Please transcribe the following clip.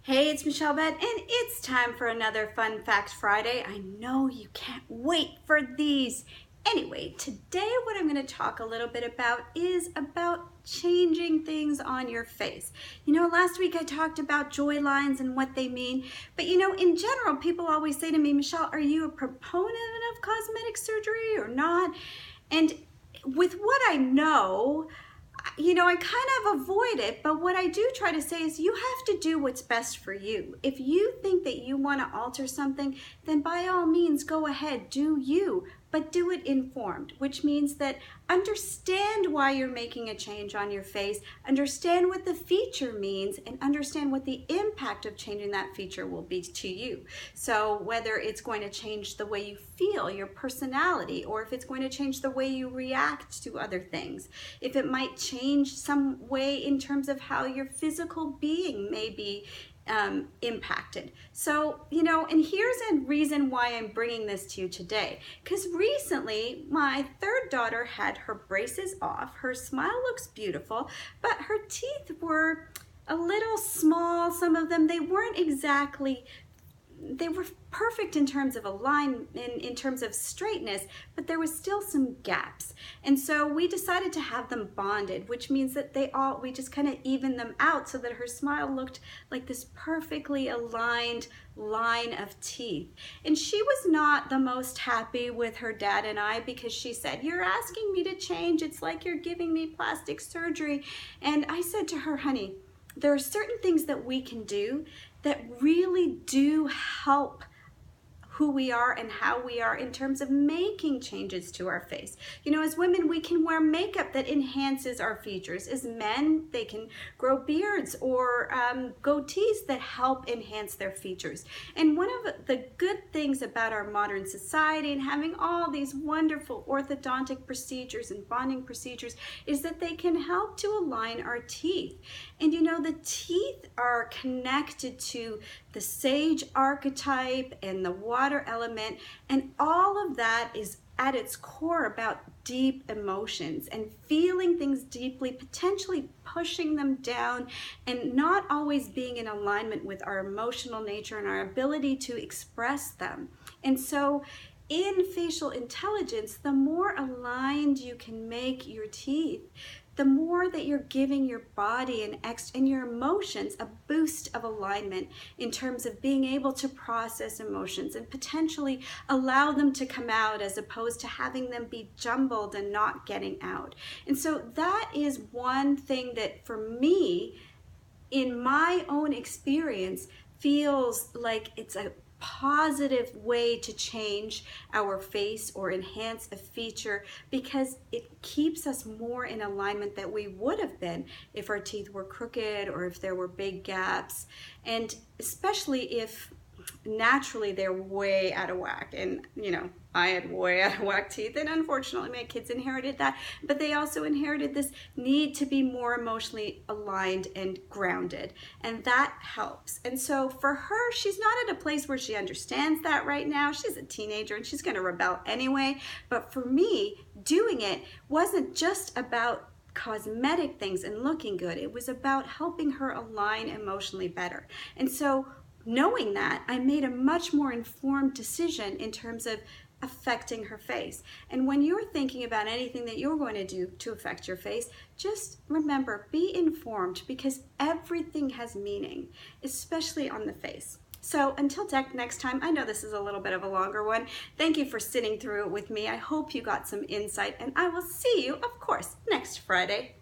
Hey, it's Michelle Bett, and it's time for another Fun Fact Friday. I know you can't wait for these. Anyway, today what I'm going to talk a little bit about is about changing things on your face. Last week I talked about joy lines and what they mean, but in general, people always say to me, Michelle, are you a proponent of cosmetic surgery or not? And with what I know, I kind of avoid it, but what I do try to say is you have to do what's best for you. If you think that you want to alter something, then by all means go ahead, do you, but do it informed, which means that understand why you're making a change on your face, understand what the feature means, and understand what the impact of changing that feature will be to you. So whether it's going to change the way you feel, your personality, or if it's going to change the way you react to other things, if it might change some way in terms of how your physical being may be impacted. So, and here's a reason why I'm bringing this to you today. Because recently, my third daughter had her braces off. Her smile looks beautiful, but her teeth were a little small. Some of them, they weren't exactly, they were perfect in terms of alignment, in terms of straightness, but there was still some gaps. And so we decided to have them bonded, which means that we just kind of evened them out so that her smile looked like this perfectly aligned line of teeth. And she was not the most happy with her dad and I, because she said, "You're asking me to change. It's like you're giving me plastic surgery." And I said to her, "Honey, there are certain things that we can do that really do help who we are and how we are in terms of making changes to our face." As women, we can wear makeup that enhances our features. As men, they can grow beards or goatees that help enhance their features. And one of the good things about our modern society and having all these wonderful orthodontic procedures and bonding procedures is that they can help to align our teeth. And the teeth are connected to the sage archetype and the water element, and all of that is at its core about deep emotions and feeling things deeply, potentially pushing them down, and not always being in alignment with our emotional nature and our ability to express them. And so in facial intelligence, the more aligned you can make your teeth, the more that you're giving your body and your emotions a boost of alignment in terms of being able to process emotions and potentially allow them to come out, as opposed to having them be jumbled and not getting out. And so that is one thing that for me, in my own experience, feels like it's a positive way to change our face or enhance a feature, because it keeps us more in alignment that we would have been if our teeth were crooked or if there were big gaps, and especially if naturally they're way out of whack. And I had way out of whack teeth, and unfortunately my kids inherited that, but they also inherited this need to be more emotionally aligned and grounded, and that helps. And so for her, she's not at a place where she understands that right now. She's a teenager and she's going to rebel anyway. But for me, doing it wasn't just about cosmetic things and looking good. It was about helping her align emotionally better. And so knowing that, I made a much more informed decision in terms of affecting her face. And when you're thinking about anything that you're going to do to affect your face, just remember, be informed, because everything has meaning, especially on the face. So until next time, I know this is a little bit of a longer one. Thank you for sitting through it with me. I hope you got some insight, and I will see you, of course, next Friday.